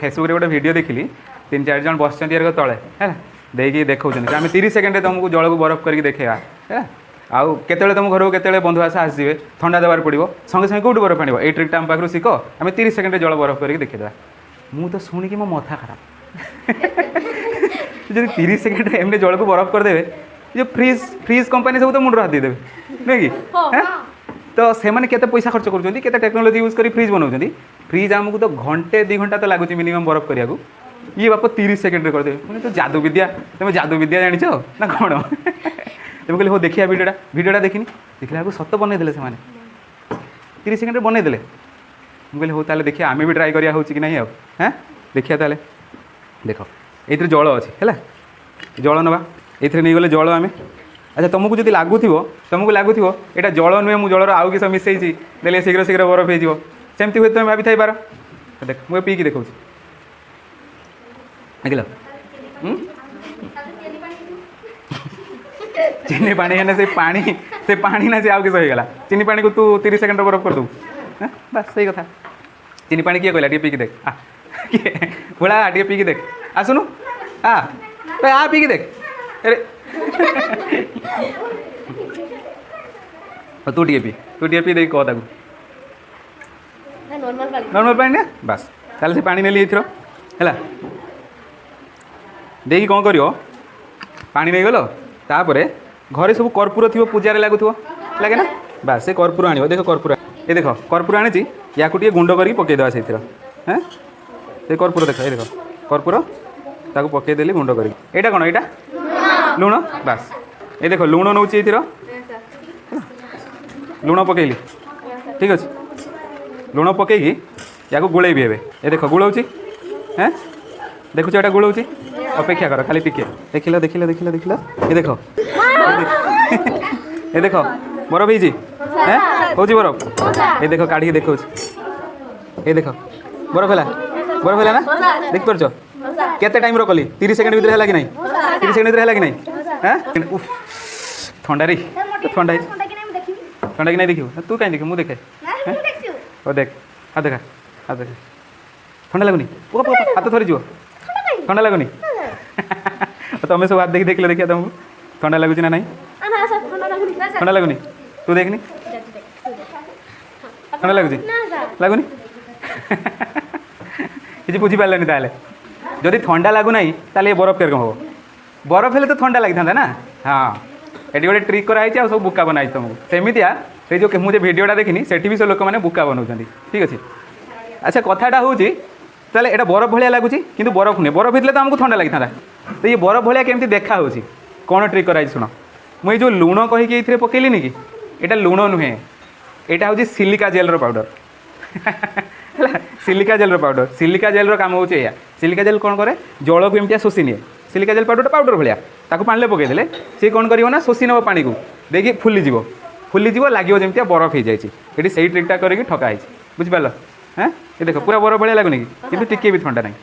Facebook गोटे video देखिली 3-4 जन बस तले है देखिए देखा आम 30 सेकेंड तुमको जल को बरफ करके देखा है आउ केतले तुम घर को केतले बंधु आशा आसवे थंडा देवार पड़ो संगे संगे कौट बरफ आण ये ट्रिक्टा आम पाखु शिख आम 30 सेकेंड जल बरफ करके देखीदा मु तो शुणिकी मो मथा खराब जो 30 सेकेंड एमती जल को बरफ करदे जो फ्रिज फ्रिज कंपनी सब तो मुंड हाथ देदेवे नहीं कि तो से केते पैसा खर्च कर टेक्नोलोजी यूज कर फ्रिज बनाऊँ फ्रिज आमको तो घंटे 2 घंटा तो लगुच मिनिमम बरफ करने को ये बाप 30 सेकेंड करदे मैंने तो जादू विद्या तुम जादू विद्या जान ना कौन तुम कहले हो देखिए भिडियोटा देखनी देखला सत बनईदे से 30 सेकेंड बनईदे मुझे कहले हो ताले देखिए आम भी ट्राए करिया हो कि नहीं हाँ देखिए ताले देख ये जल अच्छी है जल नवा ये नहीं गले जल आम अच्छा तुमको जब लगुव यहाँ जल नुहे मुझे जलर आउ किस मिसई देखे शीघ्र शीघ्र बरफ हो सेमती हुए तुम भाभी थी पार देख मुझे पीकी देखा देख चीनी पानी है से पानी ना से आउ किस होगा चीनी पानी को तू 30 सेकेंड बरफ कर दू बस सही कथा चीनी पानी किए कहला पीकी देख किए भोला टे पीकी देख आसुनु आ पीकी देख अरे तू टे पी देख कह नॉर्मल पानी ना बस ताले से पानी नेली है देखिए कौन कर पानी नहीं गल तापर घरे सब कर्पूर थी पूजार लगुथ लगे ना बस से कर्पूर आण देख कर्पूर ये देख कर्पूर आनी या गुंड कर पकईदेवा से हाँ ये कर्पूर देख ये देख कर्पूर ताको पकईदेली गुंड कर यहाँ कौन यहाँ लुण बस ये देख लुण नौ लुण पकईली ठीक अच्छे लुण पकईकी या गोलैबी ए ये देख गुलाऊँ हाँ देखुच यहाँ गुलाऊँ अपेक्षा कर खाली टिके देखिल देखिल देखिल देखिल ये देख ये देख बरफ ही हूँ बरफ ये देख काढ़ी देख ये देख बरफ है ना देख पार केते टाइम रो कली 30 सेकेंड भीतर है कि नहीं 30 सेकेंड भीतर है कि नहीं हाँ ठंडा रे ठंडा ठंडा कि नहीं देखियो तू कहीं देखियो मुझे देखे देख हाँ देखा हाँ देखा ठंडा लगुनि हाथ थरी जीव ठंडा लगुनि तुम सब हाथ देखी देख देखिए तुमको ठंडा लगुच ना नहीं ठंडा लगुनि तू देखनी ठंडा लगुच लगुनि किसी बुझी पारे ताले जदि ठंडा लगुना ताले बरफ के हम बरफ हेले तो ठंडा लगी था ना हाँ ये गोटे ट्रिक कराई सब बुका बनाई तुमको सेमतिया से जो मुझे भिडियोटा देखनी सेठी भी सब लोक मैंने बुका बनाऊँ ठीक अच्छे अच्छा कथाटा हूँ ताले एटा बरफ भाया लगुच कि बरफ नुहे बरफ होते तो आमको ठंडा लगी था तो ये बरफ भाया केमती देखा हो कौन ट्रिक कराई शुण मुझे जो लुण कहीकि ये पकईली कि यहाँ लुण नुहे यहाँ हूँ silica gel powder silica gel powder silica gel काम हो सिलिका जेल कौन करे जल को एमती शोषी निए सिलिका जेल पाउडर भाया ताको पानी पकईदे सी कौन कर शोषी नब पानी को देखिए फुलीज लगे जमी बरफ हो जाए से ट्रिकटा करके ठकाई बुझिपार हाँ ये देख पूरा बरफ भाया लगुनि कि टिके भी ठंडा नहीं